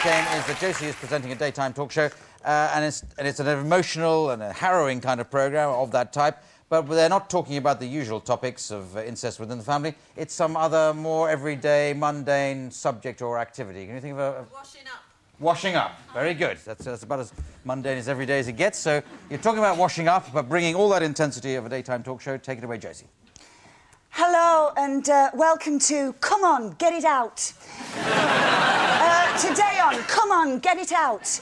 this game is that Josie is presenting a daytime talk show, and it's an emotional and a harrowing kind of programme of that type, but they're not talking about the usual topics of incest within the family. It's some other more everyday, mundane subject or activity. Can you think of a... Washing up. Washing up. Very good. That's about as mundane as every day as it gets. So you're talking about washing up, but bringing all that intensity of a daytime talk show. Take it away, Josie. Hello and welcome to Come On, Get It Out. Today on Come On, Get It Out,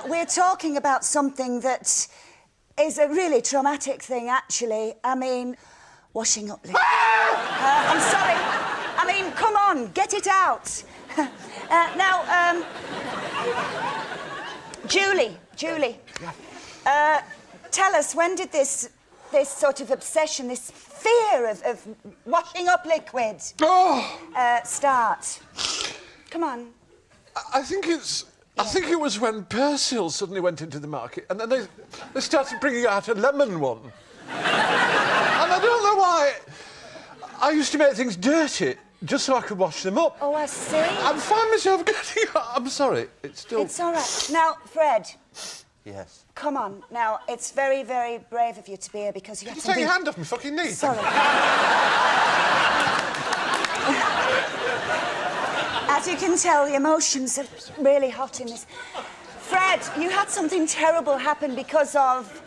we're talking about something that is a really traumatic thing, actually. I mean, washing up. I'm sorry. I mean, come on, get it out. Now, Julie, tell us, when did this sort of obsession, this fear of washing up liquid start? Come on. I think it was when Persil suddenly went into the market, and then they started bringing out a lemon one. And I don't know why. I used to make things dirty just so I could wash them up. Oh, I see. I find myself getting... I'm sorry, it's still... It's all right. Now, Fred. Yes. Come on. Now, it's very, very brave of you to be here because you have something... Take your hand off my fucking knee. Sorry. As you can tell, the emotions are really hot in this. Fred, you had something terrible happen because of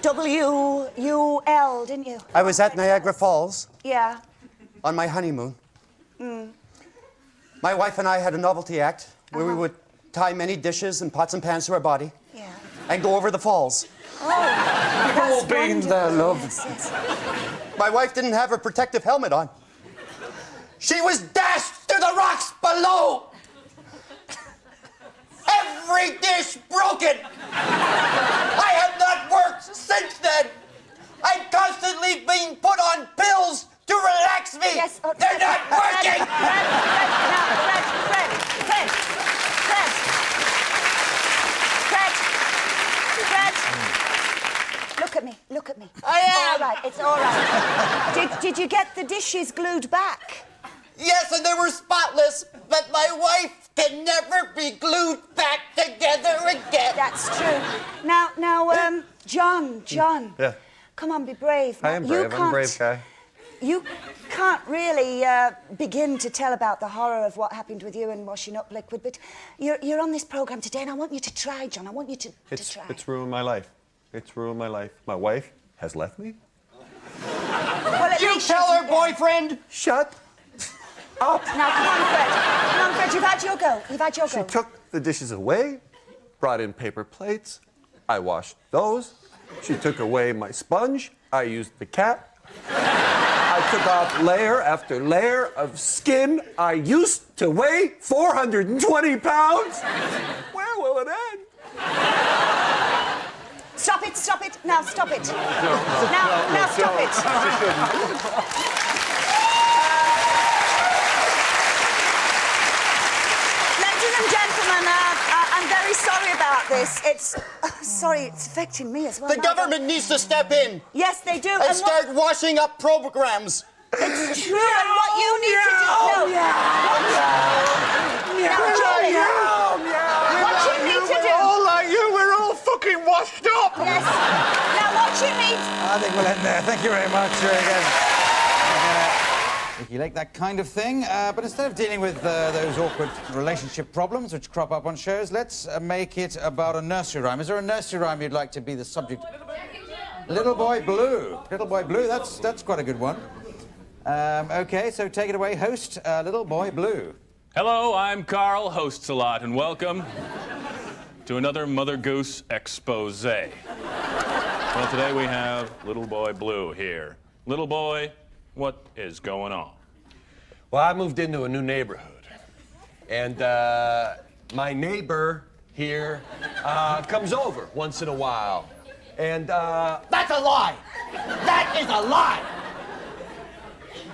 WUL, didn't you? I was at Niagara Falls. Yeah. On my honeymoon. My wife and I had a novelty act where we would tie many dishes and pots and pans to our body. Yeah. And go over the falls. Oh, that's been there, love. Yes. My wife didn't have her protective helmet on. She was dashed to the rocks below. Every dish broken. I have not worked since then. I'm constantly being put on pills to relax me. Yes, they're not working. Fred. Look at me. I am. All right, it's all right. Did you get the dishes glued back? Yes, and they were spotless, but my wife can never be glued back together again. That's true. Now, John. Yeah. Come on, be brave. I am brave. I'm a brave guy. You can't really begin to tell about the horror of what happened with you and washing up liquid, but you're on this programme today, and I want you to try, John. I want you to try. It's ruined my life. It's ruined my life. My wife has left me. Well, you tell her boyfriend. Shut up. Now, come on, Fred. You've had your go. She took the dishes away, brought in paper plates. I washed those. She took away my sponge. I used the cap. I took off layer after layer of skin I used to weigh 420 pounds. Where will it end? Stop it. Now, stop it. Now, stop it. Ladies and gentlemen, I'm very sorry about this. It's affecting me as well. The government needs to step in. Yes, they do. And start washing up programs. It's true, and what you need to do... What you need to do... We're all like you. We're all fucking washed up. Yes. Now, what you need... I think we'll end there. Thank you very much. Again. If you like that kind of thing, but instead of dealing with those awkward relationship problems which crop up on shows, let's make it about a nursery rhyme. Is there a nursery rhyme you'd like to be the subject? Little Boy Blue. Little Boy Blue, that's quite a good one. OK, so take it away, host, Little Boy Blue. Hello, I'm Carl, hosts a lot, and welcome to another Mother Goose expose. Well, today we have Little Boy Blue here. Little boy, what is going on? Well, I moved into a new neighborhood, and my neighbor here comes over once in a while, and That's a lie. That is a lie.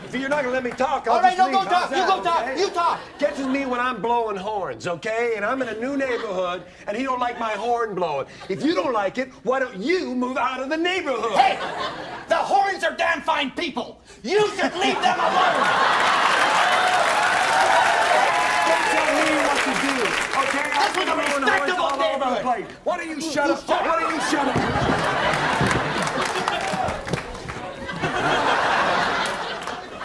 if you're not gonna let me talk, I'll All right, just no, leave. go talk. How's You that, go talk. okay? You talk. Catches me when I'm blowing horns, okay? And I'm in a new neighborhood, and he don't like my horn blowing. If you don't like it, why don't you move out of the neighborhood? Hey, the horns are damn fine people. You should leave them alone. Don't tell me what to do. a respectable neighborhood. Why don't you shut up? Why don't you shut up?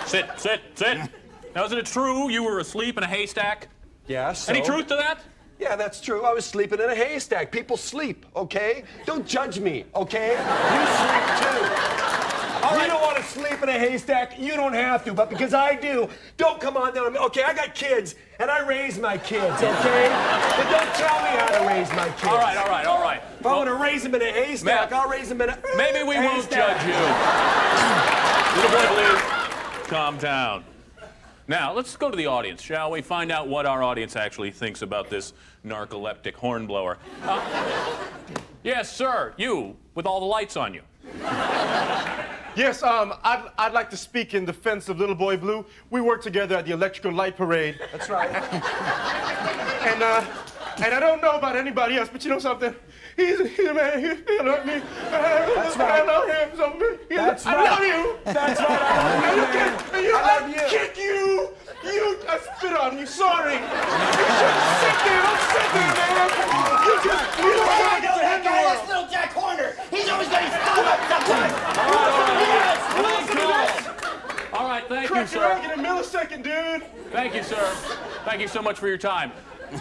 Sit. Now, isn't it true you were asleep in a haystack? Yeah, so? Any truth to that? Yeah, that's true. I was sleeping in a haystack. People sleep, okay? Don't judge me, okay? You sleep too. All right. You don't want to sleep in a haystack, you don't have to, but because I do, don't come on down. Okay, I got kids, and I raise my kids, okay? But don't tell me how to raise my kids. All right. If I want to raise them in a haystack, I'll raise them in a Maybe we won't haystack. judge you. Little boy, please, calm down. Now, let's go to the audience, shall we? Find out what our audience actually thinks about this narcoleptic hornblower. Yes, sir, you, with all the lights on you. Yes, I'd like to speak in defense of Little Boy Blue. We worked together at the Electrical Light Parade. That's right. And I don't know about anybody else, but you know something? He's a man. He'll hurt me. That's right. I love him so much. That's I right. love you. That's right. I love you, man. I love you. Kick you. I spit on you. Sorry. You shouldn't sit there. Don't sit there, man. You don't I want know to that end the guy. world. That's little Jack Horner. He's always getting stung up sometimes. All right, thank you, Crack your egg sir. in a millisecond, dude. Thank you, sir. Thank you so much for your time.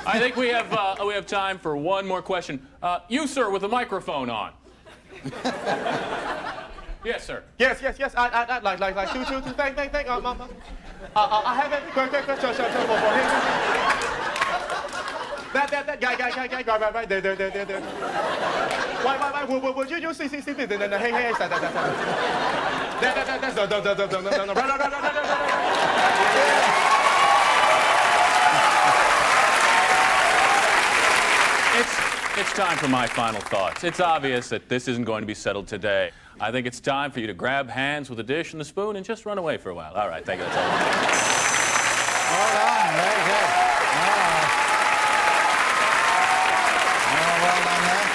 I think we have time for one more question. You, sir, with the microphone on. Yes, sir. Yes. I'd like two. Thank. I have it. Quick. That guy, right there. Why, would you see, hey, stop. That's It's time for my final thoughts. It's obvious that this isn't going to be settled today. I think it's time for you to grab hands with the dish and the spoon and just run away for a while. All right, thank you. That's all. Well done, very good. Well done there.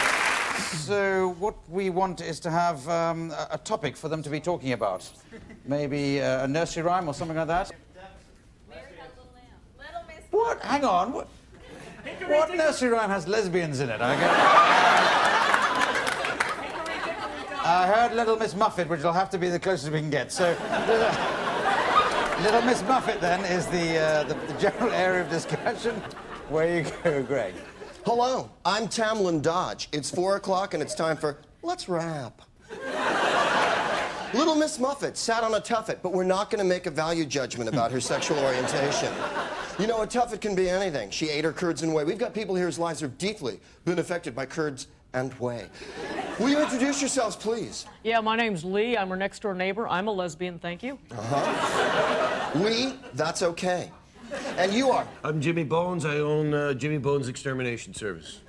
So what we want is to have a topic for them to be talking about. Maybe a nursery rhyme or something like that. What? Hang on. What nursery rhyme has lesbians in it? I heard Little Miss Muffet, which will have to be the closest we can get. So, Little Miss Muffet, then, is the general area of discussion. Where you go, Greg? Hello, I'm Tamlin Dodge. It's 4 o'clock and it's time for Let's Rap. Little Miss Muffet sat on a tuffet, but we're not going to make a value judgment about her sexual orientation. You know, a tuffet can be anything. She ate her curds and whey. We've got people here whose lives have deeply been affected by curds and whey. Will you introduce yourselves, please? Yeah, my name's Lee. I'm her next-door neighbor. I'm a lesbian, thank you. Lee, that's okay. And you are? I'm Jimmy Bones. I own Jimmy Bones Extermination Service.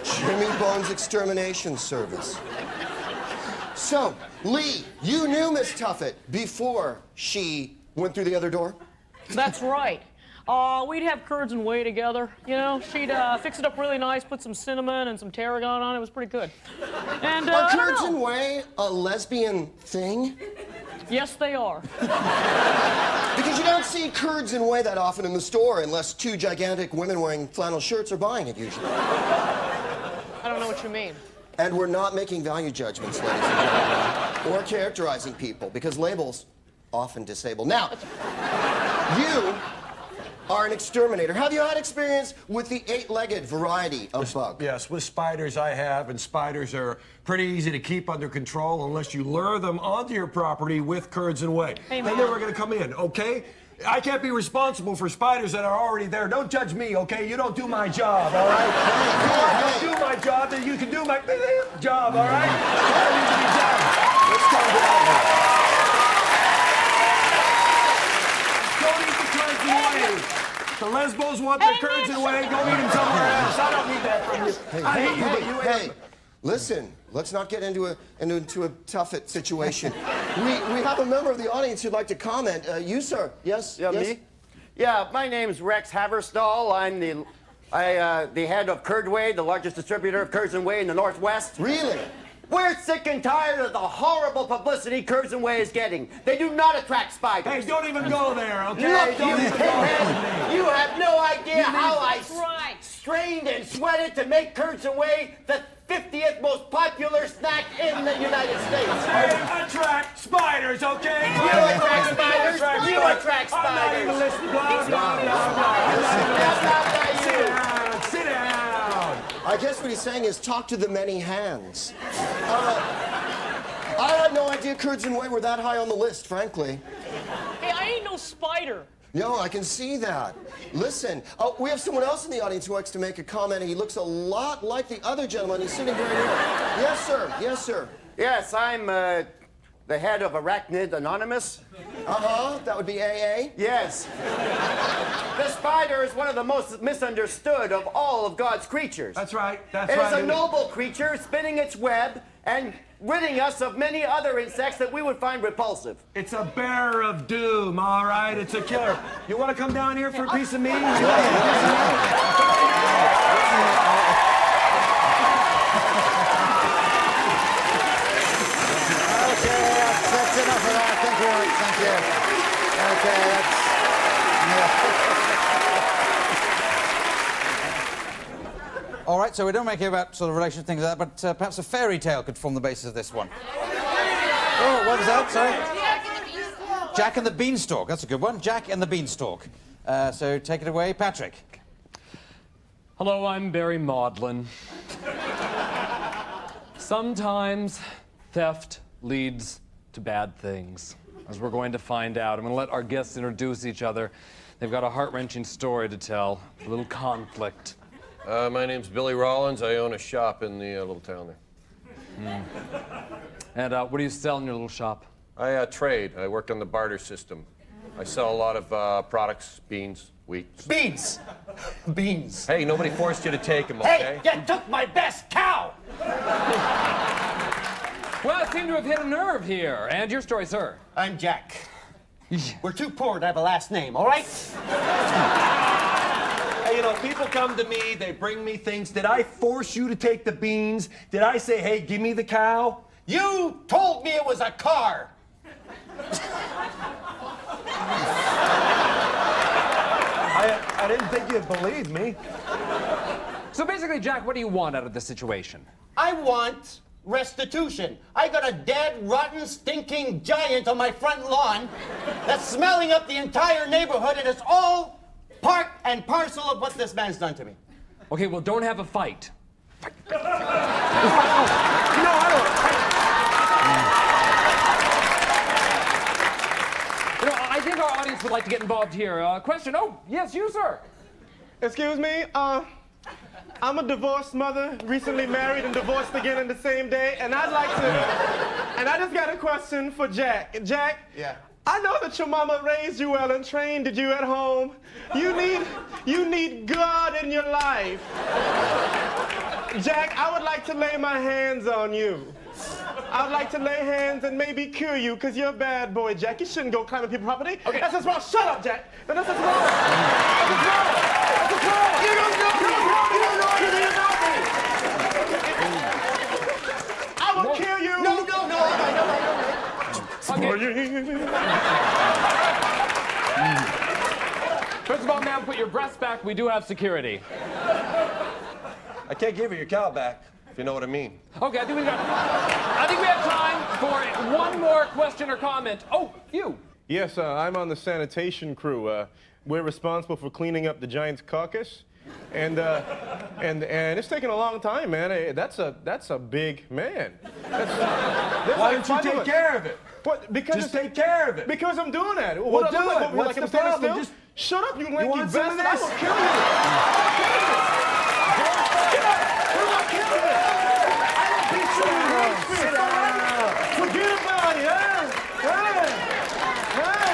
Jimmy Bones Extermination Service. So, Lee, you knew Miss Tuffet before she went through the other door? That's right. We'd have curds and whey together. You know, she'd fix it up really nice, put some cinnamon and some tarragon on it. It was pretty good. And, Are curds and whey a lesbian thing? Yes, they are. Because you don't see curds and whey that often in the store unless two gigantic women wearing flannel shirts are buying it usually. I don't know what you mean. And we're not making value judgments, ladies and gentlemen, or characterizing people, because labels often disable. Now, you are an exterminator. Have you had experience with the 8-legged variety of bug? Yes, with spiders I have, and spiders are pretty easy to keep under control unless you lure them onto your property with curds and whey. Hey, then they're going to come in, okay? I can't be responsible for spiders that are already there. Don't judge me, okay? You don't do my job, all right? I don't do my job, then you can do my job, all right? Let's calm down here. Don't eat the curds and whey. The lesbos want their curds and whey. Go eat them somewhere else. I don't need that from you. I hate you, but you ate them. Listen, let's not get into a Tuffet situation. We have a member of the audience who'd like to comment. You, sir. Yes? Yeah, yes? me? Yeah, my name's Rex Haverstall. I'm the head of Curd Whey, the largest distributor of curds and whey in the Northwest. Really? We're sick and tired of the horrible publicity curds and whey is getting. They do not attract spiders. Hey, don't even go there, okay? Look, Don't you even go there. pinhead, you have no idea how I trained and sweated to make curds and whey the 50th most popular snack in the United States. Attract spiders, okay? You attract spiders. You attract I'm not even spiders. listening. Blah, blah, blah, blah. Sit down. Sit down. I guess what he's saying is talk to the many hands. I had no idea curds and whey were that high on the list, frankly. Hey, I ain't no spider. No, I can see that. Listen, we have someone else in the audience who likes to make a comment. He looks a lot like the other gentleman. He's sitting right here. Yes, sir. Yes, sir. Yes, I'm the head of Arachnid Anonymous. Uh-huh. That would be AA. Yes. The spider is one of the most misunderstood of all of God's creatures. That's right. That's It right. is a noble creature spinning its web and ridding us of many other insects that we would find repulsive. It's a bearer of doom, all right? It's a killer. You want to come down here for a piece of meat? Okay, that's enough of that. Thank you. Thank you. Okay, that's... All right, so we don't make it about sort of relation things like that, but perhaps a fairy tale could form the basis of this one. Oh, what was that? Sorry? Jack and the Beanstalk. That's a good one. Jack and the Beanstalk. So take it away, Patrick. Hello, I'm Barry Maudlin. Sometimes theft leads to bad things, as we're going to find out. I'm going to let our guests introduce each other. They've got a heart-wrenching story to tell, a little conflict. My name's Billy Rollins. I own a shop in the little town there. And what do you sell in your little shop? I trade. I work on the barter system. I sell a lot of products, beans, wheat. Beans! Beans. Hey, nobody forced you to take them, okay? Hey, you took my best cow! Well, I seem to have hit a nerve here. And your story, sir? I'm Jack. We're too poor to have a last name, all right? Hey, you know, people come to me, they bring me things. Did I force you to take the beans? Did I say, hey, give me the cow? You told me it was a car. I didn't think you'd believe me. So basically, Jack, what do you want out of this situation? I want restitution. I got a dead, rotten, stinking giant on my front lawn that's smelling up the entire neighborhood, and it's all part and parcel of what this man's done to me. Okay, well, don't have a fight. No, I don't. You know, I think our audience would like to get involved here. Question? Oh, yes, you, sir. Excuse me, I'm a divorced mother, recently married and divorced again in the same day, and I'd like to, and I just got a question for Jack. Jack, yeah. I know that your mama raised you well and trained you at home. You need God in your life. Jack, I would like to lay my hands on you. I would like to lay hands and maybe cure you, because you're a bad boy, Jack. You shouldn't go climbing people's property. Okay. That's just wrong. Shut up, Jack. That's just wrong. That's just wrong. That's just wrong. You don't know me. You don't know anything about me. I will kill you. No, I know. First of all, ma'am, put your breasts back. We do have security. I can't give you your cow back, if you know what I mean. Okay, I think we have time for one more question or comment. Oh, you. Yes, I'm on the sanitation crew. We're responsible for cleaning up the Giants' carcass, and it's taking a long time, man. That's a big man. Why don't you take care of it? What? Because Just take care of it. Because I'm doing that. Well, What, do look, it. look, What's like I'm the standing problem? still? Just- Shut up, you lanky want some of bastard! I this? will kill you! Get up! Who will kill you? I will beat you! Sit down! Forget about it, huh?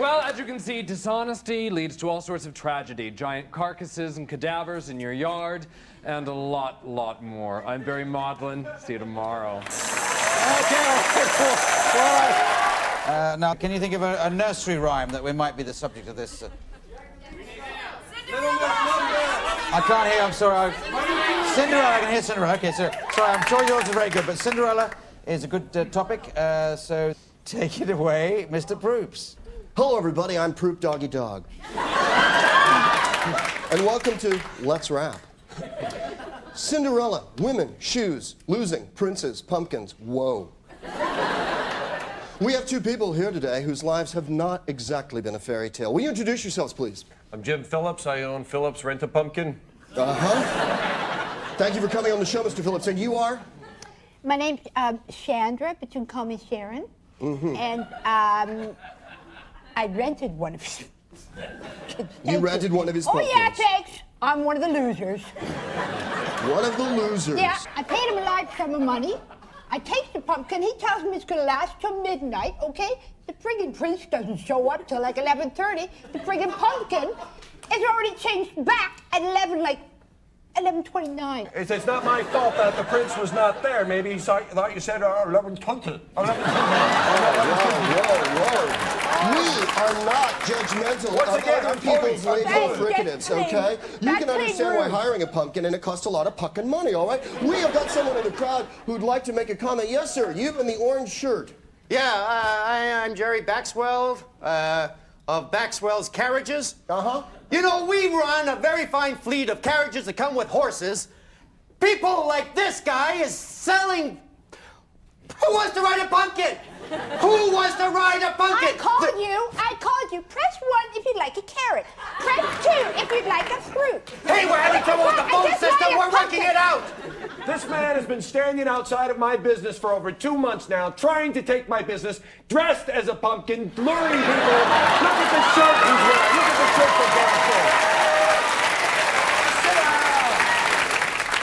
Well, as you can see, dishonesty leads to all sorts of tragedy. Giant carcasses and cadavers in your yard, and a lot more. I'm Barry Maudlin. See you tomorrow. Okay. Now, can you think of a nursery rhyme that we might be the subject of this? I can't hear, I'm sorry. Cinderella, I can hear Cinderella. Okay, so, sorry, I'm sure yours are very good, but Cinderella is a good topic, so take it away, Mr. Proops. Hello, everybody. I'm Proop Doggy Dog. And welcome to Let's Rap. Cinderella, women, shoes, losing, princes, pumpkins, whoa. We have two people here today whose lives have not exactly been a fairy tale. Will you introduce yourselves, please? I'm Jim Phillips. I own Phillips Rent-A-Pumpkin. Uh-huh. Thank you for coming on the show, Mr. Phillips. And you are? My name's Chandra, but you can call me Sharon. Mm-hmm. And I rented one of his... You rented one of his pumpkins? Oh, yeah, thanks. I'm one of the losers. One of the losers? Yeah, I paid him a large sum of money. I take the pumpkin. He tells me it's going to last till midnight, okay? The friggin' prince doesn't show up till like 11:30. The friggin' pumpkin is already changed back at 11:29. It's not my fault that the prince was not there. Maybe he thought you said 11:20. Whoa. We are not judgmental of other people's legal fricatives, okay? You can understand why hiring a pumpkin and it costs a lot of puckin' money, all right? We have got someone in the crowd who'd like to make a comment. Yes, sir, you in the orange shirt. Yeah, I'm Jerry Baxwell of Baxwell's Carriages. Uh-huh. You know, we run a very fine fleet of carriages that come with horses. People like this guy is selling... Who wants to ride a pumpkin? Who wants to ride a pumpkin? I called you. Press 1 if you'd like a carrot. Press 2 if you'd like a fruit. Hey, we're having trouble with the phone system. We're working it out. This man has been standing outside of my business for over 2 months now, trying to take my business, dressed as a pumpkin, luring people. Look at the shirt he's wearing. Look at the shirt for God's sake.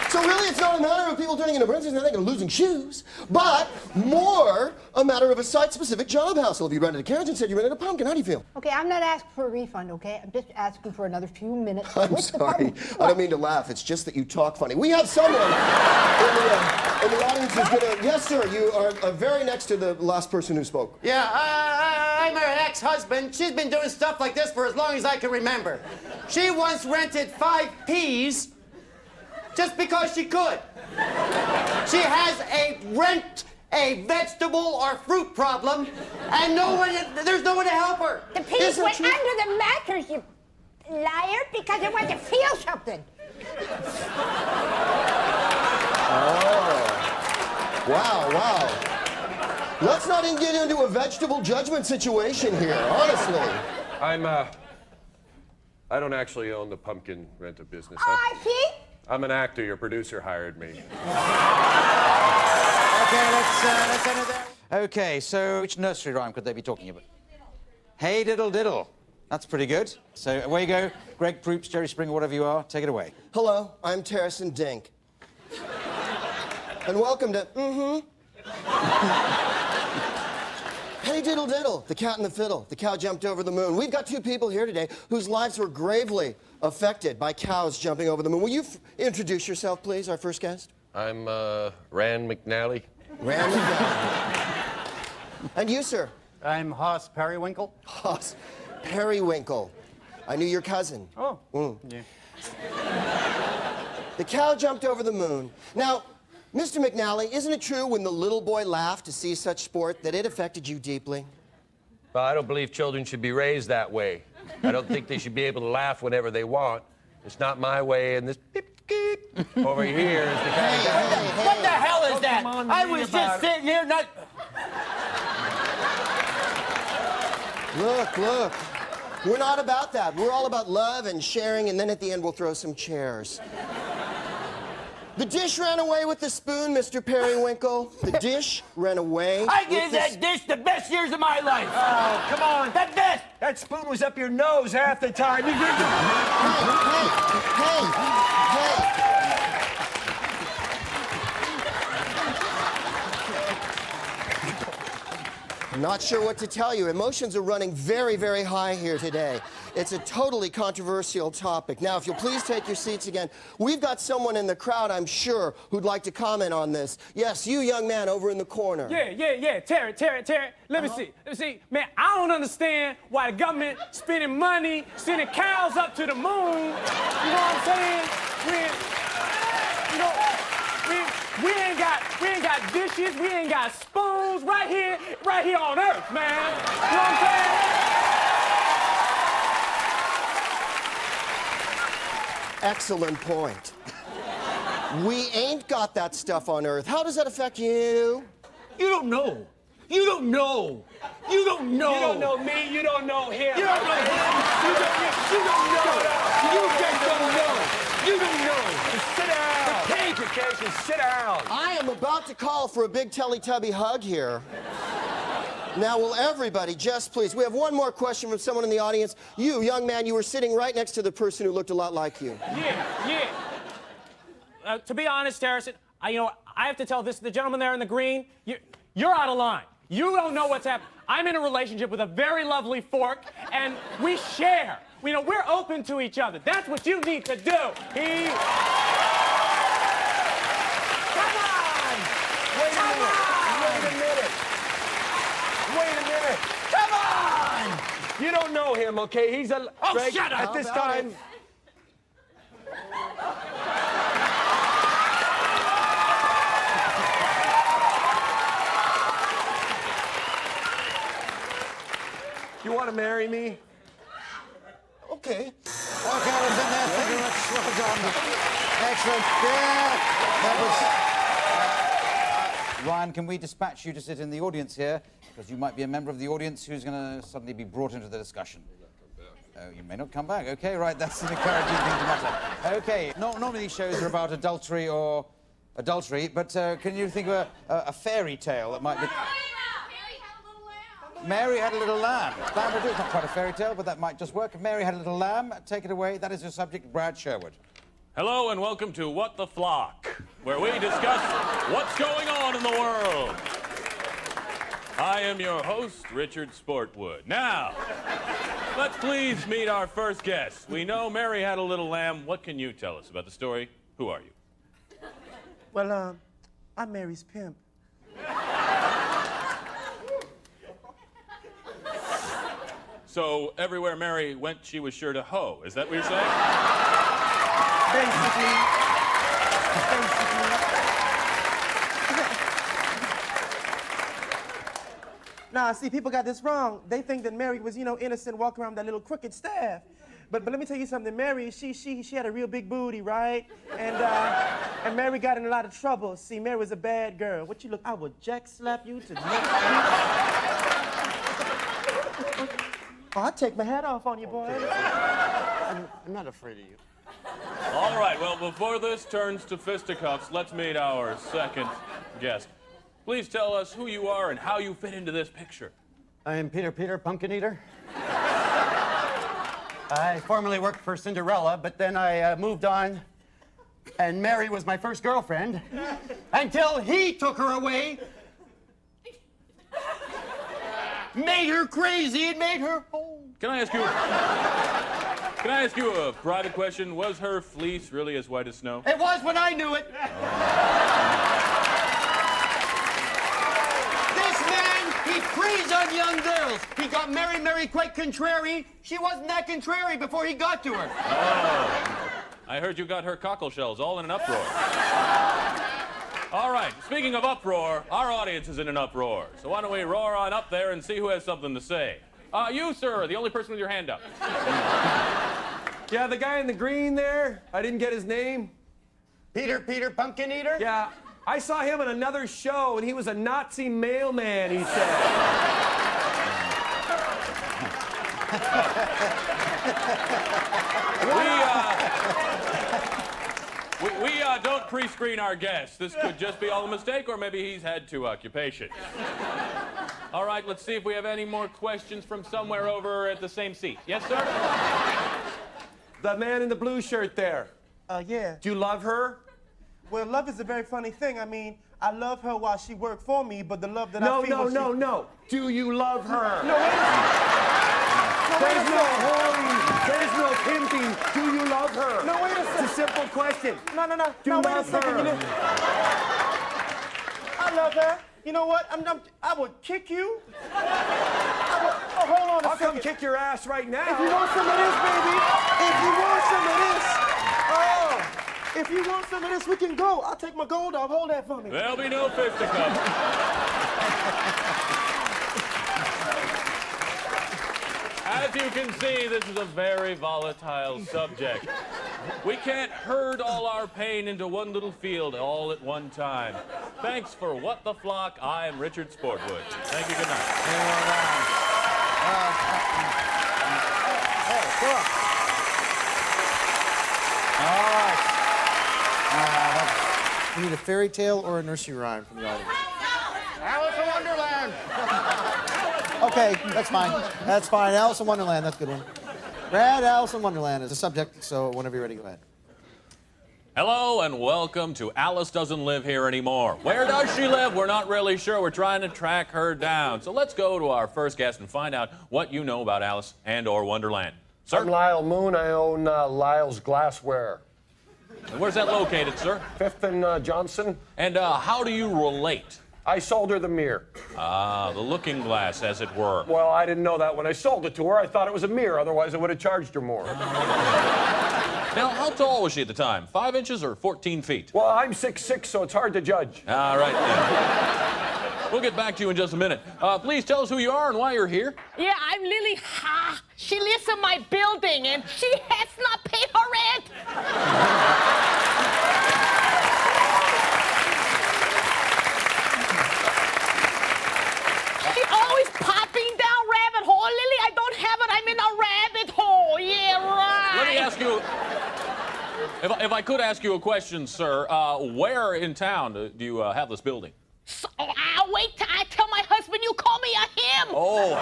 So really, it's not a matter of people turning into princes and thinking of losing shoes, but more a matter of a site-specific job hassle. If you rented a carriage and said you rented a pumpkin, how do you feel? Okay, I'm not asking for a refund, okay? I'm just asking for another few minutes. I'm sorry. I don't mean to laugh. It's just that you talk funny. We have someone in the audience who's gonna... Yes, sir. You are very next to the last person who spoke. Yeah, I'm her ex-husband. She's been doing stuff like this for as long as I can remember. She once rented 5 peas just because she could. She has a vegetable or fruit problem, and there's no one to help her. The peas went under the mattress, you liar, because I wanted to feel something. Oh. Wow. Let's not even get into a vegetable judgment situation here, honestly. I don't actually own the pumpkin rental business. I see. I'm an actor. Your producer hired me. Okay, let's end it there. Okay, so which nursery rhyme could they be talking about? Hey diddle diddle. That's pretty good. So away you go. Greg Proops, Jerry Springer, whatever you are, take it away. Hello, I'm Terracin Dink. And welcome to Hey diddle diddle, the cat and the fiddle. The cow jumped over the moon. We've got two people here today whose lives were gravely affected by cows jumping over the moon. Will you introduce yourself, please, our first guest? I'm Rand McNally. Rand McNally. And you, sir? I'm Hoss Periwinkle. Hoss Periwinkle. I knew your cousin. Oh, yeah. The cow jumped over the moon. Now, Mr. McNally, isn't it true when the little boy laughed to see such sport that it affected you deeply? Well, I don't believe children should be raised that way. I don't think they should be able to laugh whenever they want. It's not my way, and this beep, beep, over here is the kind of guy. What the hell is that? I was just sitting here, not... Look. We're not about that. We're all about love and sharing, and then at the end we'll throw some chairs. The dish ran away with the spoon, Mr. Periwinkle. The dish ran away. I gave that dish the best years of my life. Oh, come on. The best. That spoon was up your nose half the time. Hey. I'm not sure what to tell you. Emotions are running very, very high here today. It's a totally controversial topic. Now, if you'll please take your seats again. We've got someone in the crowd, I'm sure, who'd like to comment on this. Yes, you young man over in the corner. Yeah. Terry. Let me see. Man, I don't understand why the government spending money, sending cows up to the moon. You know what I'm saying? We ain't got dishes, we ain't got spoons right here on Earth, man. You know what I'm saying? excellent point. We ain't got that stuff on Earth. How does that affect you? You don't know. You don't know. You don't know. You don't know me. You don't know him. You don't know him. You don't know. You just don't know. You don't know. Just sit down. Repeat, okay? Just sit down. I am about to call for a big Teletubby hug here. Now, will everybody just please, we have one more question from someone in the audience. You, young man, you were sitting right next to the person who looked a lot like you. Yeah. To be honest, Harrison, I have to tell the gentleman there in the green, you're out of line. You don't know what's happening. I'm in a relationship with a very lovely fork, and we share. We're open to each other. That's what you need to do. Come on! Wait a minute. Come on! You don't know him, okay? He's a... Oh, Greg, shut up! At this time... You want to marry me? Okay. Okay, listen there. Thank you very much. Well done. Excellent. Yeah. That was... Ryan, can we dispatch you to sit in the audience here? Because you might be a member of the audience who's going to suddenly be brought into the discussion. Oh, you may not come back. Okay, right, that's an encouraging thing to matter. Okay, normally these shows are about adultery, but can you think of a fairy tale that might be... Mary had a little lamb. That would do. It's not quite a fairy tale, but that might just work. Mary had a little lamb. Take it away. That is your subject, Brad Sherwood. Hello and welcome to What the Flock, where we discuss what's going on in the world. I am your host, Richard Sportwood. Now, let's please meet our first guest. We know Mary had a little lamb. What can you tell us about the story? Who are you? Well, I'm Mary's pimp. So everywhere Mary went, she was sure to hoe. Is that what you're saying? Basically. Nah, see, people got this wrong. They think that Mary was, innocent, walking around with that little crooked staff. But let me tell you something. Mary, she had a real big booty, right? And Mary got in a lot of trouble. See, Mary was a bad girl. What you look? I would jack slap you to Oh, I'll take my hat off on you, boy. I'm not afraid of you. All right, well, before this turns to fisticuffs, let's meet our second guest. Please tell us who you are and how you fit into this picture. I am Peter Pumpkin Eater. I formerly worked for Cinderella, but then I moved on, and Mary was my first girlfriend, until he took her away. Made her crazy and made her old. Can I ask you a private question? Was her fleece really as white as snow? It was when I knew it. This man, he preys on young girls. He got Mary quite contrary. She wasn't that contrary before he got to her. Oh, I heard you got her cockle shells all in an uproar. All right, speaking of uproar, our audience is in an uproar. So why don't we roar on up there and see who has something to say. You, sir, the only person with your hand up. Yeah, the guy in the green there, I didn't get his name. Peter Pumpkin Eater? Yeah, I saw him in another show, and he was a Nazi mailman, he said. We don't pre-screen our guests. This could just be all a mistake, or maybe he's had two occupations. All right, let's see if we have any more questions from somewhere over at the same seat. Yes, sir? The man in the blue shirt there. Yeah. Do you love her? Well, love is a very funny thing. I mean, I love her while she worked for me, but the love that I feel... No. Do you love her? No, wait a second. There's no pimping. Do you love her? No, wait a second. It's a simple question. No. Do you love her? I love her. You know what? I would kick you. Hold on a second. I'll come kick your ass right now. If you want some of this, baby. If you want some of this. Oh. If you want some of this, we can go. I'll take my gold off. Hold that for me. There'll be no fisticuffs. As you can see, this is a very volatile subject. We can't herd all our pain into one little field all at one time. Thanks for What the Flock. I am Richard Sportwood. Thank you. Good night. All right. We need a fairy tale or a nursery rhyme from the audience. Alice in Wonderland. Okay, that's fine. That's fine. Alice in Wonderland, that's a good one. Brad, Alice in Wonderland is the subject, so whenever you're ready, go ahead. Hello and welcome to Alice Doesn't Live Here Anymore. Where does she live? We're not really sure. We're trying to track her down. So let's go to our first guest and find out what you know about Alice and or Wonderland. Sir? I'm Lyle Moon. I own Lyle's Glassware. And where's that located, sir? 5th and Johnson. And how do you relate? I sold her the mirror. Ah, the looking glass, as it were. Well, I didn't know that when I sold it to her. I thought it was a mirror. Otherwise, I would have charged her more. Now, how tall was she at the time? 5 inches or 14 feet? Well, I'm 6'6", so it's hard to judge. All right, then. We'll get back to you in just a minute. Please tell us who you are and why you're here. Yeah, I'm Lily Ha. She lives in my building and she has not paid her rent. She always popping down rabbit hole. Lily, I don't have it. I'm in a rabbit hole. Yeah, right. Let me ask you, if I could ask you a question, sir, where in town do you have this building? So, wait till I tell my husband you call me a him. Oh,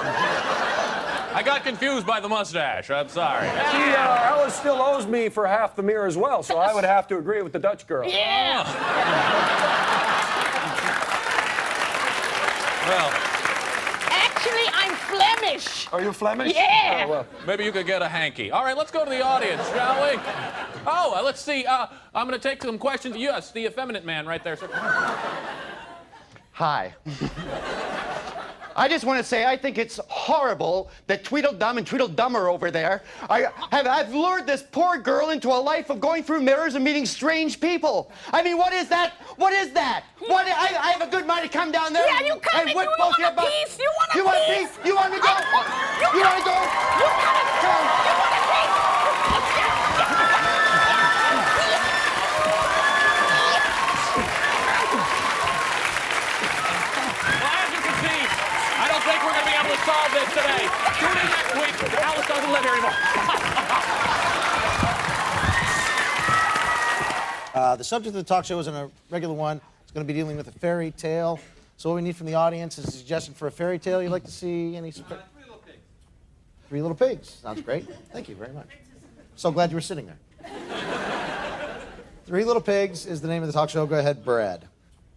I got confused by the mustache. I'm sorry. See, Alice still owes me for half the mirror as well, so I would have to agree with the Dutch girl. Yeah. Well, actually, I'm Flemish. Are you Flemish? Yeah. Oh, well. maybe you could get a hanky. All right, let's go to the audience, shall we? Oh, let's see. I'm going to take some questions. Yes, the effeminate man right there, sir. Hi. I just want to say I think it's horrible that Tweedledum and Tweedledum are over there. I've lured this poor girl into a life of going through mirrors and meeting strange people. I mean, what is that? What is that? What? I have a good mind to come down there. Yeah, you come and and whip you both want your a butts. piece? You want a You want a piece? piece? You want me to go? You want to go? You want a piece? I don't think we're going to be able to solve this today. Tune in next week. Alice Doesn't Live Here Anymore. The subject of the talk show isn't a regular one. It's going to be dealing with a fairy tale. So what we need from the audience is a suggestion for a fairy tale you'd like to see. Any 3 Little Pigs. 3 Little Pigs. Sounds great. Thank you very much. So glad you were sitting there. 3 Little Pigs is the name of the talk show. Go ahead, Brad.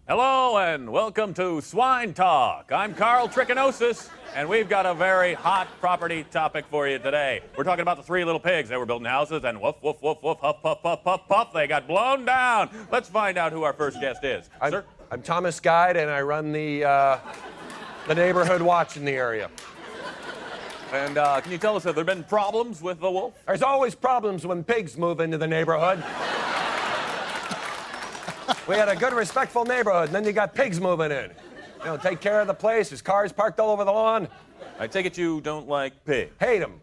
Hello and welcome to Swine Talk. I'm Carl Trichinosis, and we've got a very hot property topic for you today. We're talking about the 3 little pigs. They were building houses, and woof, woof, woof, woof, huff, puff, puff, puff, puff. They got blown down. Let's find out who our first guest is. Sir? I'm Thomas Guide, and I run the neighborhood watch in the area. And can you tell us, have there been problems with the wolf? There's always problems when pigs move into the neighborhood. We had a good, respectful neighborhood, and then you got pigs moving in. You know, take care of the place. There's cars parked all over the lawn. I take it you don't like pigs. Hate them.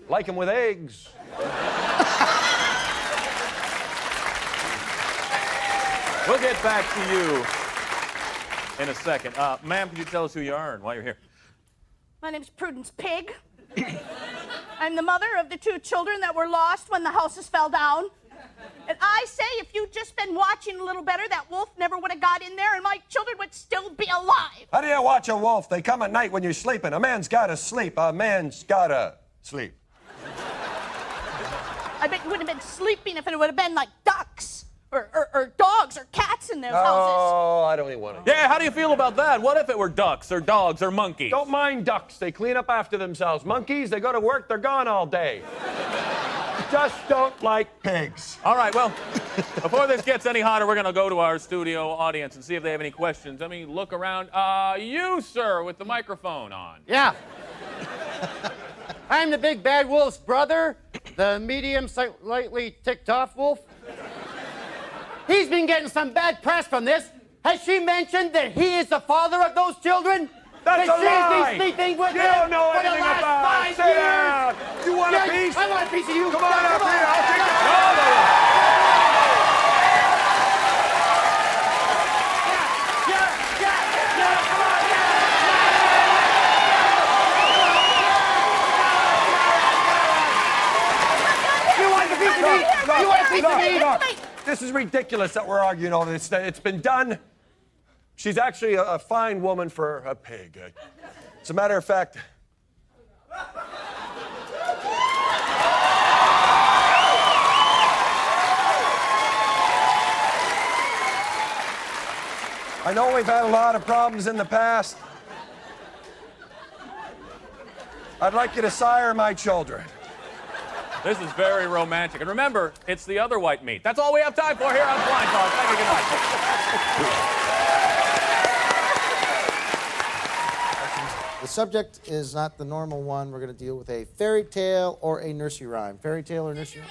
Like them with eggs. We'll get back to you in a second. Ma'am, can you tell us who you are and why you're here? My name's Prudence Pig. I'm the mother of the 2 children that were lost when the houses fell down. And I say if you'd just been watching a little better, that wolf never would have got in there and my children would still be alive. How do you watch a wolf? They come at night when you're sleeping. A man's gotta sleep. A man's gotta sleep. I bet you wouldn't have been sleeping if it would have been like ducks or dogs or cats in those houses. Oh, I don't even want to. Yeah, how do you feel about that? What if it were ducks or dogs or monkeys? Don't mind ducks. They clean up after themselves. Monkeys, they go to work, they're gone all day. Just don't like pigs. All right, well, before this gets any hotter, we're going to go to our studio audience and see if they have any questions. Let me look around. You, sir, with the microphone on. Yeah. I'm the big bad wolf's brother, the medium, slightly ticked off wolf. He's been getting some bad press from this. Has she mentioned that he is the father of those children? That's a lie. She's been sleeping with You him don't know for the anything last about it. 5 years. piece. I want a piece of you. Come on up here. I'll take that. Look, this is ridiculous that we're arguing over this. It's been done. She's actually a fine woman for a pig. As a matter of fact, I know we've had a lot of problems in the past. I'd like you to sire my children. This is very romantic. And remember, it's the other white meat. That's all we have time for here on Blind Talk. Thank you, good night. The subject is not the normal one. We're going to deal with a fairy tale or a nursery rhyme. Fairy tale or nursery rhyme?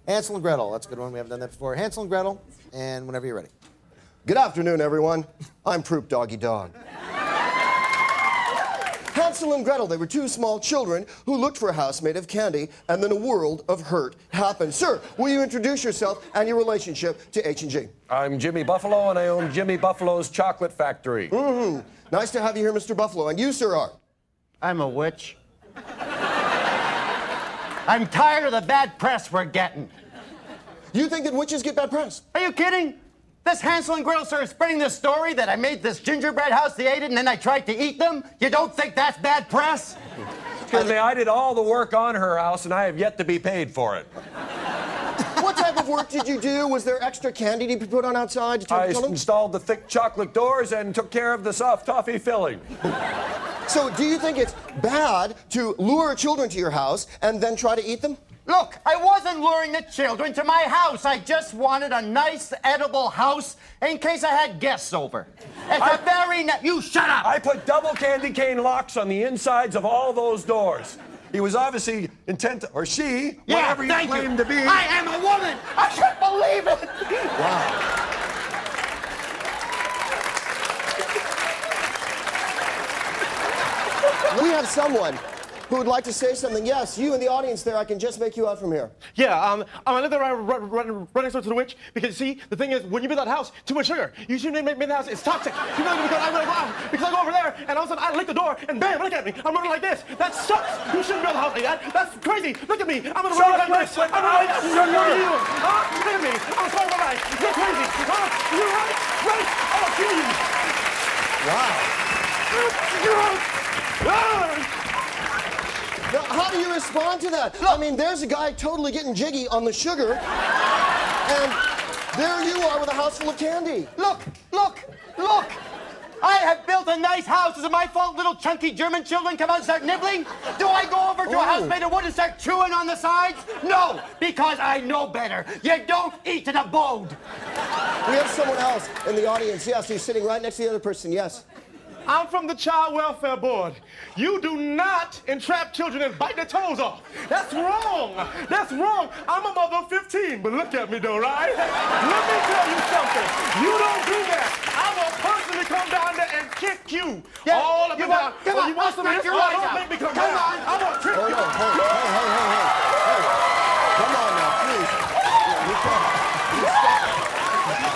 Hansel and Gretel. That's a good one. We haven't done that before. Hansel and Gretel, and whenever you're ready. Good afternoon, everyone. I'm Proop Doggy Dog. Hansel and Gretel, they were two small children who looked for a house made of candy, and then a world of hurt happened. Sir, will you introduce yourself and your relationship to H&G? I'm Jimmy Buffalo, and I own Jimmy Buffalo's Chocolate Factory. Mm-hmm. Nice to have you here, Mr. Buffalo. And you, sir, are? I'm a witch. I'm tired of the bad press we're getting. You think that witches get bad press? Are you kidding? This Hansel and Gretel started spreading this story that I made this gingerbread house, they ate it, and then I tried to eat them. You don't think that's bad press? Excuse me, I did all the work on her house, and I have yet to be paid for it. What type of work did you do? Was there extra candy to be put on outside? I installed the thick chocolate doors and took care of the soft toffee filling. So do you think it's bad to lure children to your house and then try to eat them? Look, I wasn't luring the children to my house. I just wanted a nice, edible house in case I had guests over. You shut up! I put double candy cane locks on the insides of all those doors. He was obviously intent, or she, whatever you claim to be. I am a woman! I can't believe it! Wow. We have someone who would like to say something. Yes, you in the audience there, I can just make you out from here. Yeah, I live there right next door to the witch because, see, the thing is, when you build that house, too much sugar. You shouldn't make the house, it's toxic. You know, because I go over there, and all of a sudden I lick the door, and bam, look at me, I'm running like this. That sucks. You shouldn't build a house like that. That's crazy. Look at me, I'm gonna run like this. I'm running like this. What are you doing? Look at me, I'm sorry for my life. You're crazy. You're right. I'm gonna kill you. Wow. Now, how do you respond to that? I mean, there's a guy totally getting jiggy on the sugar, and there you are with a house full of candy. Look! I have built a nice house. Is it my fault little chunky German children come out and start nibbling? Do I go over to a house made of wood and start chewing on the sides? No, because I know better. You don't eat an abode. We have someone else in the audience. Yes, he's sitting right next to the other person. Yes. I'm from the Child Welfare Board. You do not entrap children and bite their toes off. That's wrong. That's wrong. I'm a mother of 15, but look at me though, right? Let me tell you something. You don't do that. I will personally come down there and kick you. Yeah, all up and down. Come on, you want some of this? your right Don't out. make me come Come down. on. I will trip you. Hey. Come on now, please.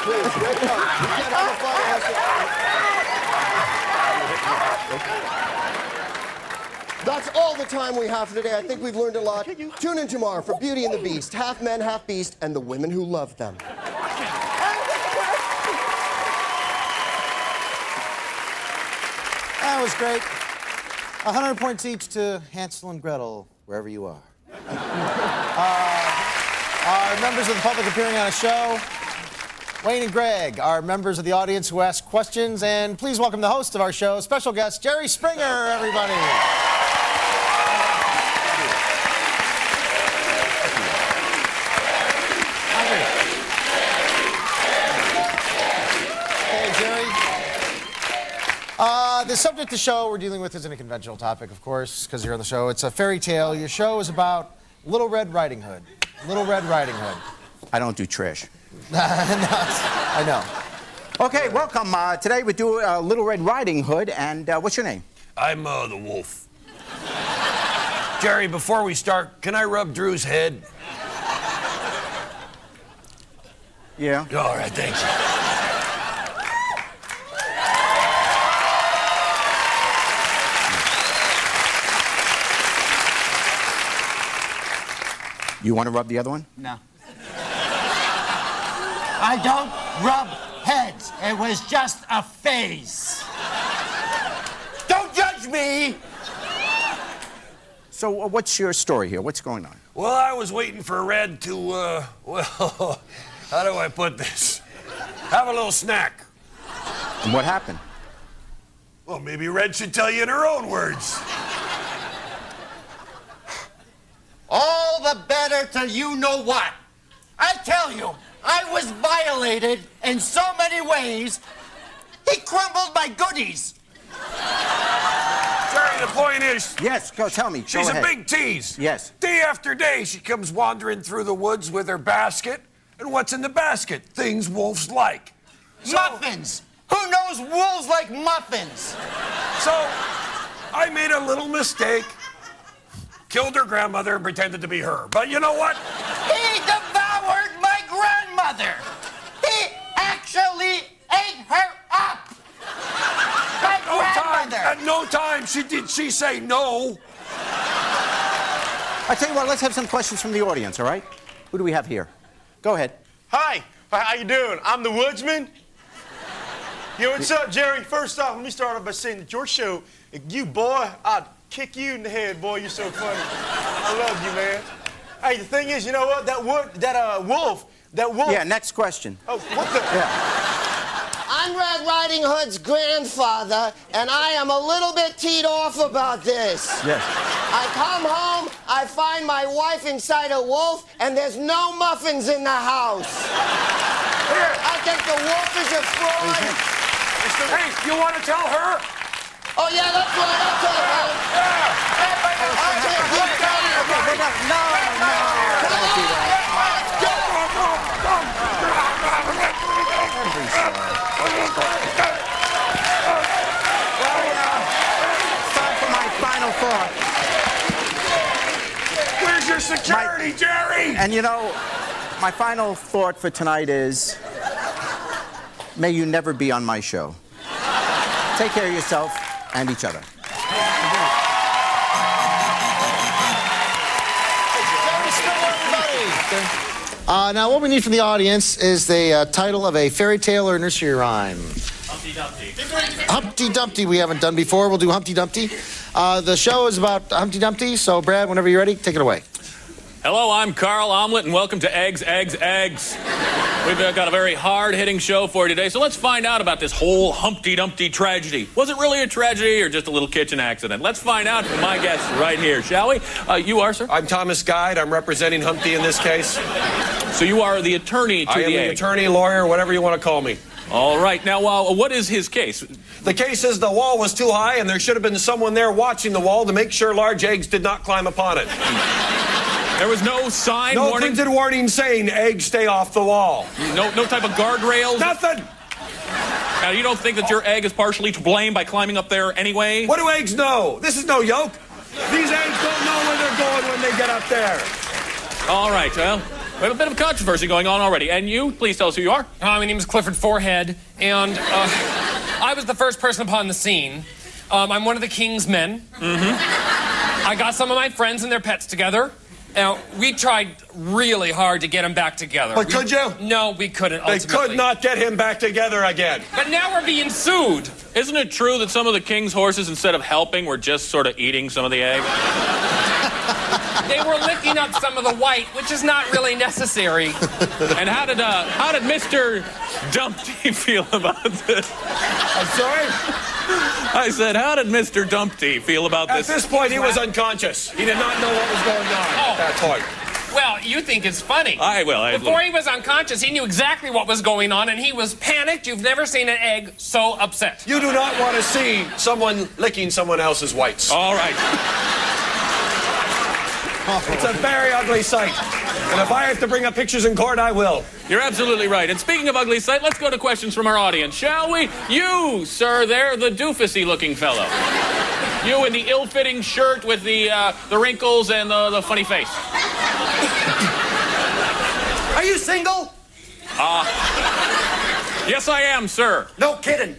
Please, wake up. You can't have a fight. That's all the time we have for today. I think we've learned a lot. Tune in tomorrow for Beauty and the Beast, half men, half beast, and the women who love them. That was great. 100 points each to Hansel and Gretel, wherever you are. Our members of the public appearing on a show, Wayne and Greg, are members of the audience who ask questions, and please welcome the host of our show, special guest, Jerry Springer, everybody. Hey, Jerry. The subject of the show we're dealing with isn't a conventional topic, of course, because you're on the show. It's a fairy tale. Your show is about Little Red Riding Hood. Little Red Riding Hood. I don't do trash. No, I know. Okay, welcome. Today we do Little Red Riding Hood, and what's your name? I'm the wolf. Jerry, before we start, can I rub Drew's head? Yeah. All right, thank you. You want to rub the other one? No. I don't rub heads. It was just a phase. Don't judge me! So what's your story here? What's going on? Well, I was waiting for Red to, well, how do I put this? Have a little snack. And what happened? Well, maybe Red should tell you in her own words. All the better to you know what. I tell you, I was violated in so many ways. He crumbled my goodies. Jerry, the point is... Yes, go tell me. She's Go a ahead. big tease. Yes. Day after day, she comes wandering through the woods with her basket. And what's in the basket? Things wolves like. Muffins! Who knows wolves like muffins? So, I made a little mistake. Killed her grandmother and pretended to be her. But you know what? He devoured my grandmother! He actually ate her up! My grandmother! At no time did she say no. I tell you what, let's have some questions from the audience, all right? Who do we have here? Go ahead. Hi, how you doing? I'm the Woodsman. Yo, what's up, Jerry? First off, let me start off by saying that your show, you boy, I'd kick you in the head, boy. You're so funny. I love you, man. Hey, the thing is, you know what? That wolf. Yeah, next question. Oh, what the? Yeah. I'm Red Riding Hood's grandfather, and I am a little bit teed off about this. Yes. I come home, I find my wife inside a wolf, and there's no muffins in the house. Here, I think the wolf is a fraud. Hey, you want to tell her? Oh, yeah, that's right, I'll tell her. Time for my final thought. Where's your security, Jerry? And you know, my final thought for tonight is, may you never be on my show. Take care of yourself and each other. Now, what we need from the audience is the title of a fairy tale or nursery rhyme. Humpty Dumpty. Humpty Dumpty we haven't done before. We'll do Humpty Dumpty. The show is about Humpty Dumpty, so Brad, whenever you're ready, take it away. Hello, I'm Carl Omelet, and welcome to Eggs, Eggs, Eggs. We've got a very hard-hitting show for you today, so let's find out about this whole Humpty Dumpty tragedy. Was it really a tragedy or just a little kitchen accident? Let's find out from my guests right here, shall we? You are, sir? I'm Thomas Guide. I'm representing Humpty in this case. So you are the attorney to I am the the egg. attorney, lawyer, whatever you want to call me. All right. Now, what is his case? The case is the wall was too high, and there should have been someone there watching the wall to make sure large eggs did not climb upon it. There was no sign, no warning? printed warning saying eggs stay off the wall. No type of guardrails? Nothing. Now, you don't think that your egg is partially to blame by climbing up there anyway? What do eggs know? This is no yoke. These eggs don't know where they're going when they get up there. All right, well, we have a bit of controversy going on already. And you, please tell us who you are. My name is Clifford Forehead, and I was the first person upon the scene. I'm one of the king's men. I got some of my friends and their pets together. Now, we tried really hard to get them back together. But could you? No, we couldn't, They ultimately. could not get him back together again. But now we're being sued. Isn't it true that some of the king's horses, instead of helping, were just sort of eating some of the egg? They were licking up some of the white, which is not really necessary. And how did Mr. Dumpty feel about this? I'm sorry? I said, how did Mr. Dumpty feel about this? At this point, he was unconscious. He did not know what was going on at that point. Well, you think it's funny. Before he was unconscious, he knew exactly what was going on, and he was panicked. You've never seen an egg so upset. You do not want to see someone licking someone else's whites. All right. It's a very ugly sight. And if I have to bring up pictures in court, I will. You're absolutely right. And speaking of ugly sight, let's go to questions from our audience, shall we? You, sir, there, the doofusy-looking fellow. You in the ill-fitting shirt with the wrinkles and the funny face. Are you single? Yes, I am, sir. No kidding.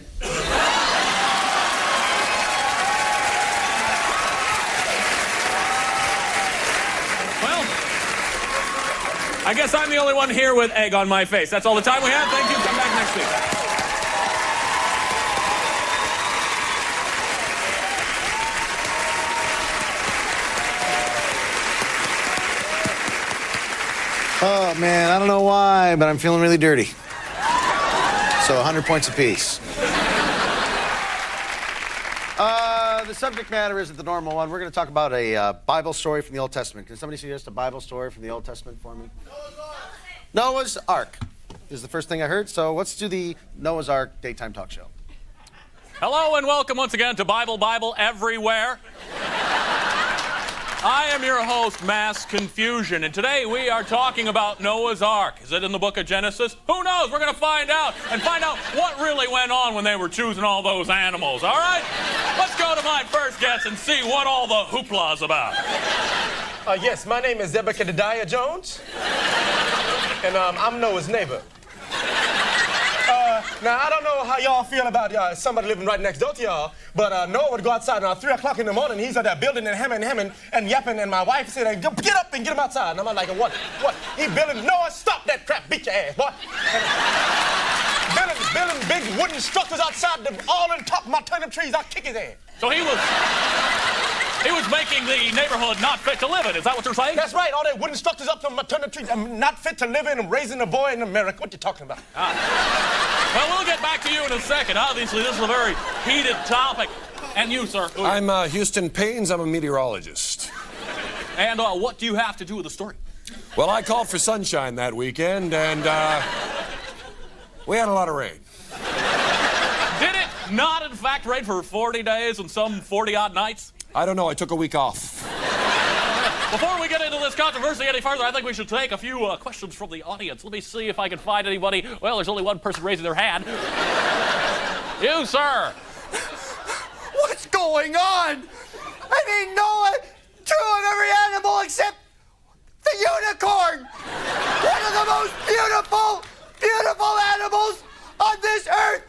Well, I guess I'm the only one here with egg on my face. That's all the time we have. Thank you. Come back next week. Oh, man, I don't know why, but I'm feeling really dirty. So 100 points apiece. The subject matter isn't the normal one. We're going to talk about a Bible story from the Old Testament. Can somebody suggest a Bible story from the Old Testament for me? Noah's Ark is the first thing I heard, so let's do the Noah's Ark daytime talk show. Hello and welcome once again to Bible Everywhere. I am your host, Mass Confusion, and today we are talking about Noah's Ark. Is it in the book of Genesis? Who knows? We're going to find out and find out what really went on when they were choosing all those animals, all right? Let's go to my first guest and see what all the hoopla is about. Yes, my name is Zebediah Jones, and I'm Noah's neighbor. Now, I don't know how y'all feel about somebody living right next door to y'all, but Noah would go outside around 3 o'clock in the morning. He's out there building and hemming and yapping, and my wife said, get up and get him outside. And I'm like, what? He building, Noah, stop that crap, beat your ass, boy. building big wooden structures outside, all on top of my turnip trees. I'll kick his ass. So he was making the neighborhood not fit to live in. Is that what you're saying? That's right. All that wooden structures up to my turnip trees, not fit to live in and raising a boy in America. What you talking about? Well, we'll get back to you in a second. Obviously, this is a very heated topic. And you, sir? I'm Houston Paynes. I'm a meteorologist. And what do you have to do with the story? Well, I called for sunshine that weekend, and we had a lot of rain. Did it not, in fact, rain for 40 days and some 40-odd nights? I don't know. I took a week off. Before we get into this controversy any further, I think we should take a few questions from the audience. Let me see if I can find anybody. Well, there's only one person raising their hand. You, sir. What's going on? I mean, Noah drew every animal except the unicorn. One of the most beautiful animals on this earth.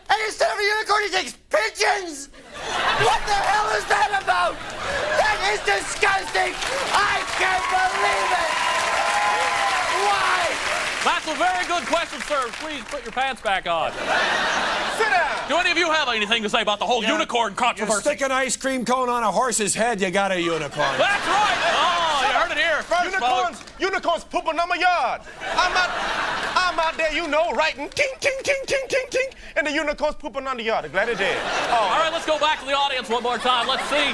And instead of a unicorn, he takes pigeons. What the hell is that about? That is disgusting. I can't believe it. Why? That's a very good question, sir. Please put your pants back on. Sit down. Do any of you have anything to say about the whole unicorn controversy? You stick an ice cream cone on a horse's head, you got a unicorn. That's right. Oh, you heard it here first, Unicorns pooping on my yard. I'm out there, writing ting, ting, ting, ting, ting, ting, and the unicorn's pooping on the yard. I'm glad it did. All right, let's go back to the audience one more time. Let's see.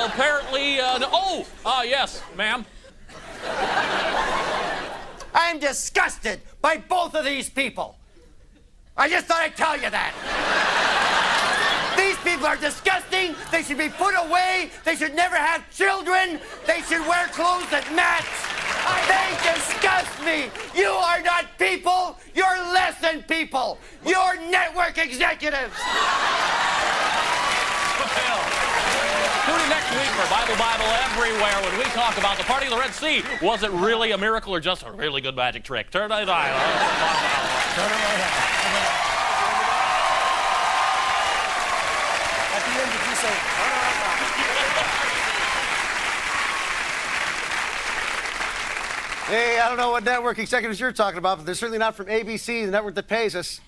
Apparently, yes, ma'am. I'm disgusted by both of these people. I just thought I'd tell you that. These people are disgusting. They should be put away. They should never have children. They should wear clothes that match. They disgust me. You are not people. You're less than people. You're network executives. Tune in next week for Bible Everywhere when we talk about the party of the Red Sea. Was it really a miracle or just a really good magic trick? Turn it on. Turn it right on. At the end, did you say, Hey, I don't know what network executives you're talking about, but they're certainly not from ABC, the network that pays us.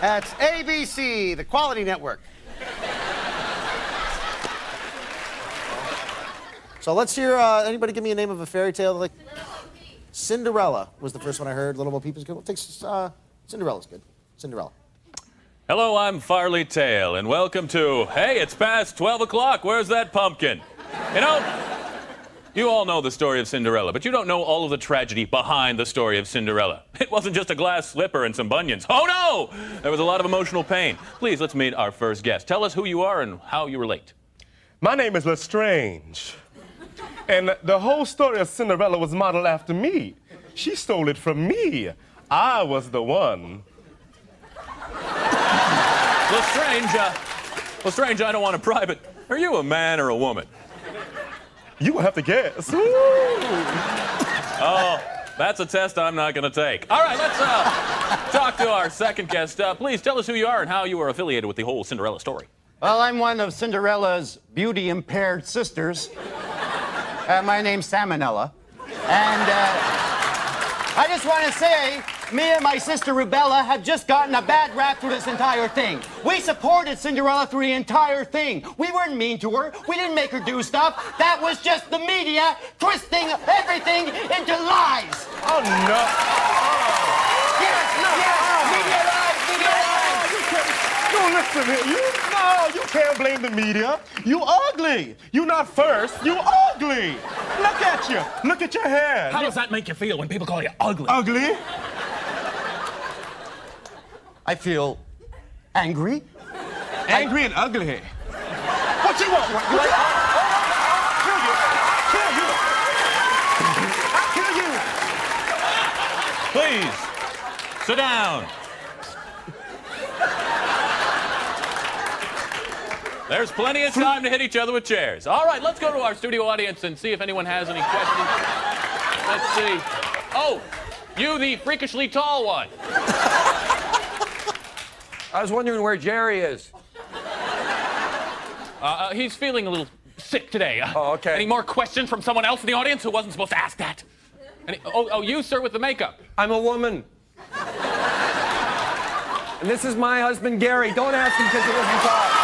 That's ABC, the quality network. So let's hear, anybody give me a name of a fairy tale? Like Cinderella was the first one I heard. Little Bo Peep is good. We'll take Cinderella's good. Cinderella. Hello, I'm Farley Tail, and welcome to, hey, it's past 12 o'clock. Where's that pumpkin? You know, you all know the story of Cinderella, but you don't know all of the tragedy behind the story of Cinderella. It wasn't just a glass slipper and some bunions. Oh, no! There was a lot of emotional pain. Please, let's meet our first guest. Tell us who you are and how you relate. My name is Lestrange, and the whole story of Cinderella was modeled after me. She stole it from me. I was the one. Lestrange, I don't want to pry, but are you a man or a woman? You will have to guess. Oh, that's a test I'm not going to take. All right, let's talk to our second guest. Please tell us who you are and how you are affiliated with the whole Cinderella story. Well, I'm one of Cinderella's beauty-impaired sisters. My name's Salmonella. And I just want to say, me and my sister Rubella have just gotten a bad rap through this entire thing. We supported Cinderella through the entire thing. We weren't mean to her. We didn't make her do stuff. That was just the media twisting everything into lies. Oh, no. Yes, media lies, media lies. No, listen here. You can't blame the media. You ugly. You not first. You ugly. Look at you. Look at your hair. How does that make you feel when people call you ugly? Ugly? I feel angry. Angry and ugly. What you want? I'll kill you. Please, sit down. There's plenty of time to hit each other with chairs. All right, let's go to our studio audience and see if anyone has any questions. Let's see. Oh, you, the freakishly tall one. I was wondering where Jerry is. He's feeling a little sick today. Oh, okay. Any more questions from someone else in the audience who wasn't supposed to ask that? You, sir, with the makeup. I'm a woman. And this is my husband, Gary. Don't ask him because he doesn't talk.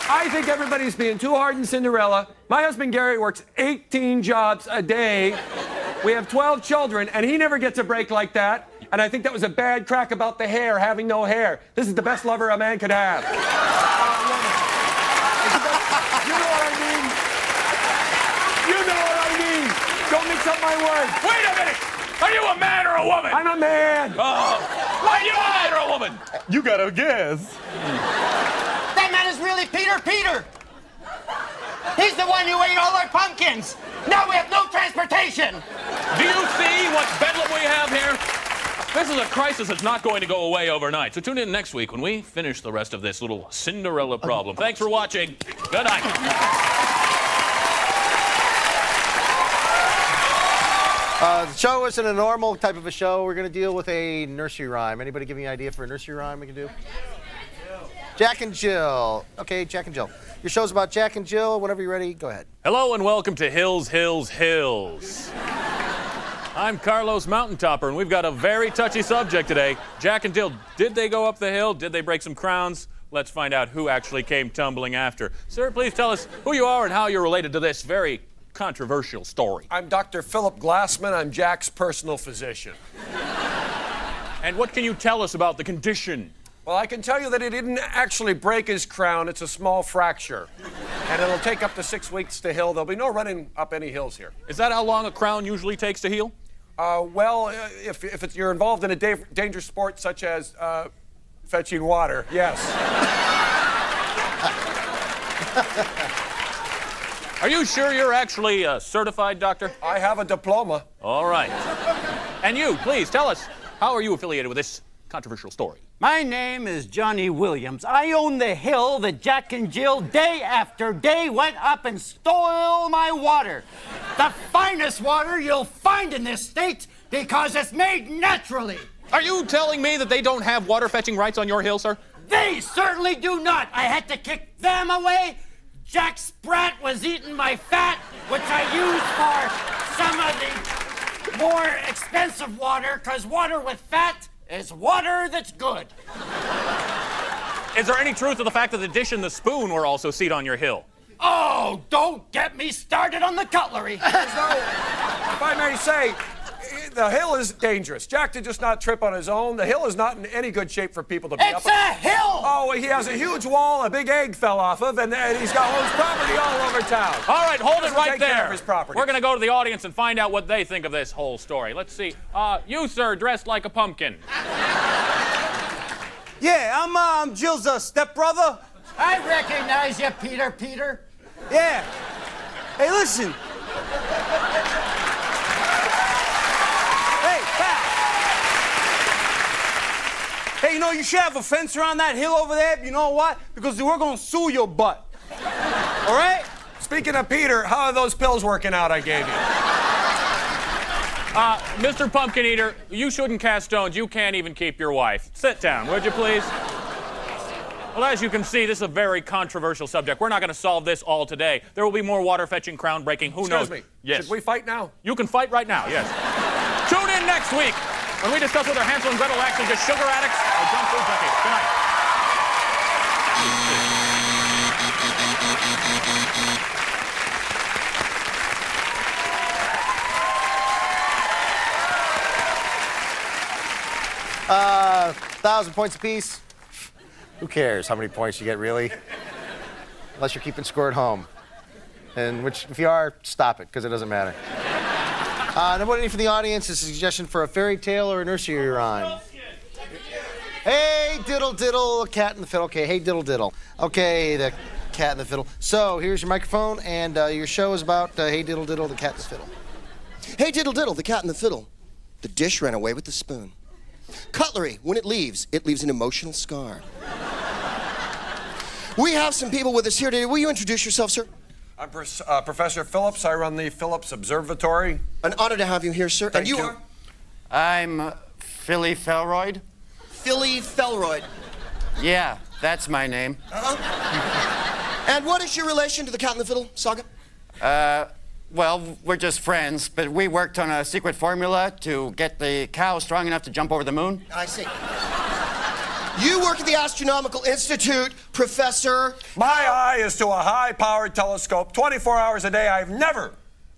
I think everybody's being too hard on Cinderella. My husband Gary works 18 jobs a day. We have 12 children, and he never gets a break like that. And I think that was a bad crack about the hair, having no hair. This is the best lover a man could have. You know what I mean? You know what I mean. Don't mix up my words. Wait a minute. Are you a man or a woman? I'm a man. Oh. Are you a man or a woman? You gotta guess. That man is really Peter. He's the one who ate all our pumpkins. Now we have no transportation. Do you see what bedlam we have here? This is a crisis that's not going to go away overnight. So tune in next week when we finish the rest of this little Cinderella problem. Thanks for watching. Good night. The show isn't a normal type of a show. We're going to deal with a nursery rhyme. Anybody give me an idea for a nursery rhyme we can do? Jack and Jill. Okay, Jack and Jill. Your show's about Jack and Jill. Whenever you're ready, go ahead. Hello and welcome to Hills, Hills, Hills. I'm Carlos Mountaintopper, and we've got a very touchy subject today. Jack and Jill, did they go up the hill? Did they break some crowns? Let's find out who actually came tumbling after. Sir, please tell us who you are and how you're related to this very controversial story. I'm Dr. Philip Glassman. I'm Jack's personal physician. And what can you tell us about the condition? Well, I can tell you that he didn't actually break his crown. It's a small fracture. And it'll take up to 6 weeks to heal. There'll be no running up any hills here. Is that how long a crown usually takes to heal? Well, if you're involved in a dangerous sport such as fetching water, yes. Are you sure you're actually a certified doctor? I have a diploma. All right. And you, please, tell us, how are you affiliated with this controversial story? My name is Johnny Williams. I own the hill that Jack and Jill day after day went up and stole my water. The finest water you'll find in this state because it's made naturally. Are you telling me that they don't have water fetching rights on your hill, sir? They certainly do not. I had to kick them away. Jack Sprat was eating my fat, which I used for some of the more expensive water, because water with fat is water that's good. Is there any truth to the fact that the dish and the spoon were also seen on your hill? Oh, don't get me started on the cutlery. So, if I may say, the hill is dangerous. Jack did just not trip on his own. The hill is not in any good shape for people to be up. It's a hill! Oh, he has a huge wall a big egg fell off of, and he's got all his property all over town. All right, hold it right there. His property. We're going to go to the audience and find out what they think of this whole story. Let's see. You, sir, dressed like a pumpkin. Yeah, I'm Jill's stepbrother. I recognize you, Peter. Yeah. Hey, listen. Hey, you know, you should have a fence around that hill over there. You know what? Because we're gonna sue your butt. All right? Speaking of Peter, how are those pills working out I gave you? Mr. Pumpkin Eater, you shouldn't cast stones. You can't even keep your wife. Sit down, would you please? Well, as you can see, this is a very controversial subject. We're not going to solve this all today. There will be more water-fetching, crown-breaking, who knows? Excuse me. Yes. Should we fight now? You can fight right now, yes. Tune in next week when we discuss whether Hansel and Gretel actually just sugar addicts or junk food junkies. Good night. Uh, 1,000 points apiece. Who cares how many points you get, really? Unless you're keeping score at home. And which, if you are, stop it, because it doesn't matter. Nobody from the audience is a suggestion for a fairy tale or a nursery rhyme. Hey, diddle diddle, cat in the fiddle. Okay, hey, diddle diddle. Okay, the cat in the fiddle. So, here's your microphone, and your show is about hey, diddle diddle, the cat in the fiddle. Hey, diddle diddle, the cat in the fiddle. The dish ran away with the spoon. Cutlery, when it leaves an emotional scar. We have some people with us here today. Will you introduce yourself, sir? I'm Professor Phillips. I run the Phillips Observatory. An honor to have you here, sir. Thank and you you. are? I'm Philly Felroyd. Philly Felroyd. Yeah, that's my name. And what is your relation to the cat in the fiddle saga? Well, we're just friends, but we worked on a secret formula to get the cow strong enough to jump over the moon. I see. You work at the Astronomical Institute, Professor. My eye is to a high-powered telescope 24 hours a day. I've never,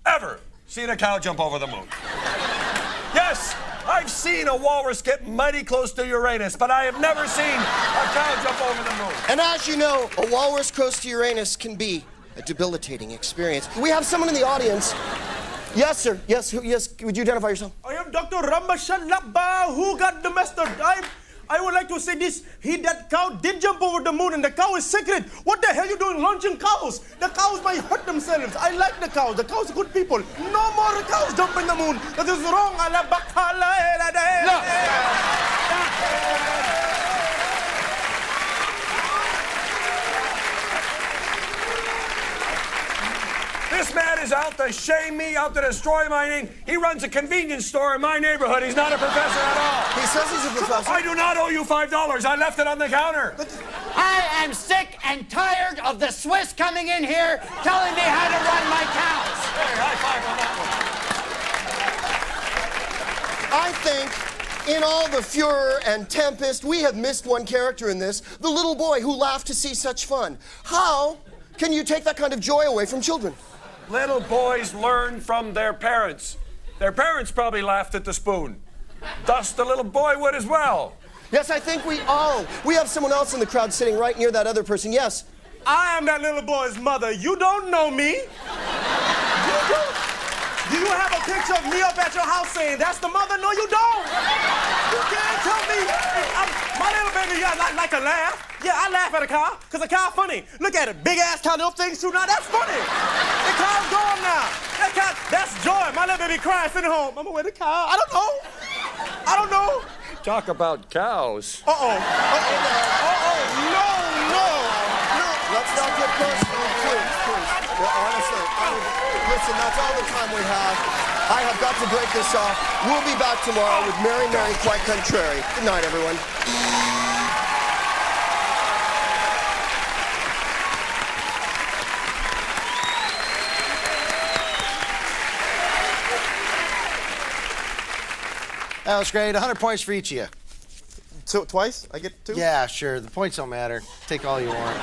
ever seen a cow jump over the moon. Yes, I've seen a walrus get mighty close to Uranus, but I have never seen a cow jump over the moon. And as you know, a walrus close to Uranus can be a debilitating experience. We have someone in the audience. Yes, sir. Yes, yes. Would you identify yourself? I am Dr. Ramashalaba, who got the master. I would like to say this. That cow did jump over the moon, and the cow is sacred. What the hell are you doing launching cows? The cows might hurt themselves. I like the cows. The cows are good people. No more cows jumping the moon. That is wrong. This man is out to shame me, out to destroy my name. He runs a convenience store in my neighborhood. He's not a professor at all. He says he's a professor. I do not owe you $5. I left it on the counter. I am sick and tired of the Swiss coming in here telling me how to run my cows. Hey, high five on that one. I think in all the furor and tempest, we have missed one character in this, the little boy who laughed to see such fun. How can you take that kind of joy away from children? Little boys learn from their parents. Their parents probably laughed at the spoon. Thus, the little boy would as well. Yes, I think we have someone else in the crowd sitting right near that other person. Yes. I am that little boy's mother. You don't know me. You don't. Do you have a picture of me up at your house saying, that's the mother? No, you don't. You can't tell me. My little baby, yeah, like to laugh. Yeah, I laugh at a cow, because a cow funny. Look at it, big ass cow, little things too now, that's funny. The cow's gone now. That cow, that's joy. My little baby crying, sitting home. Mama, where the cow? I don't know. I don't know. Talk about cows. No. Let's not get personal, please. Yeah, honestly, listen, that's all the time we have. I have got to break this off. We'll be back tomorrow with Mary, Quite Contrary. Good night, everyone. That was great. 100 points for each of you. So, twice? I get 2? Yeah, sure. The points don't matter. Take all you want.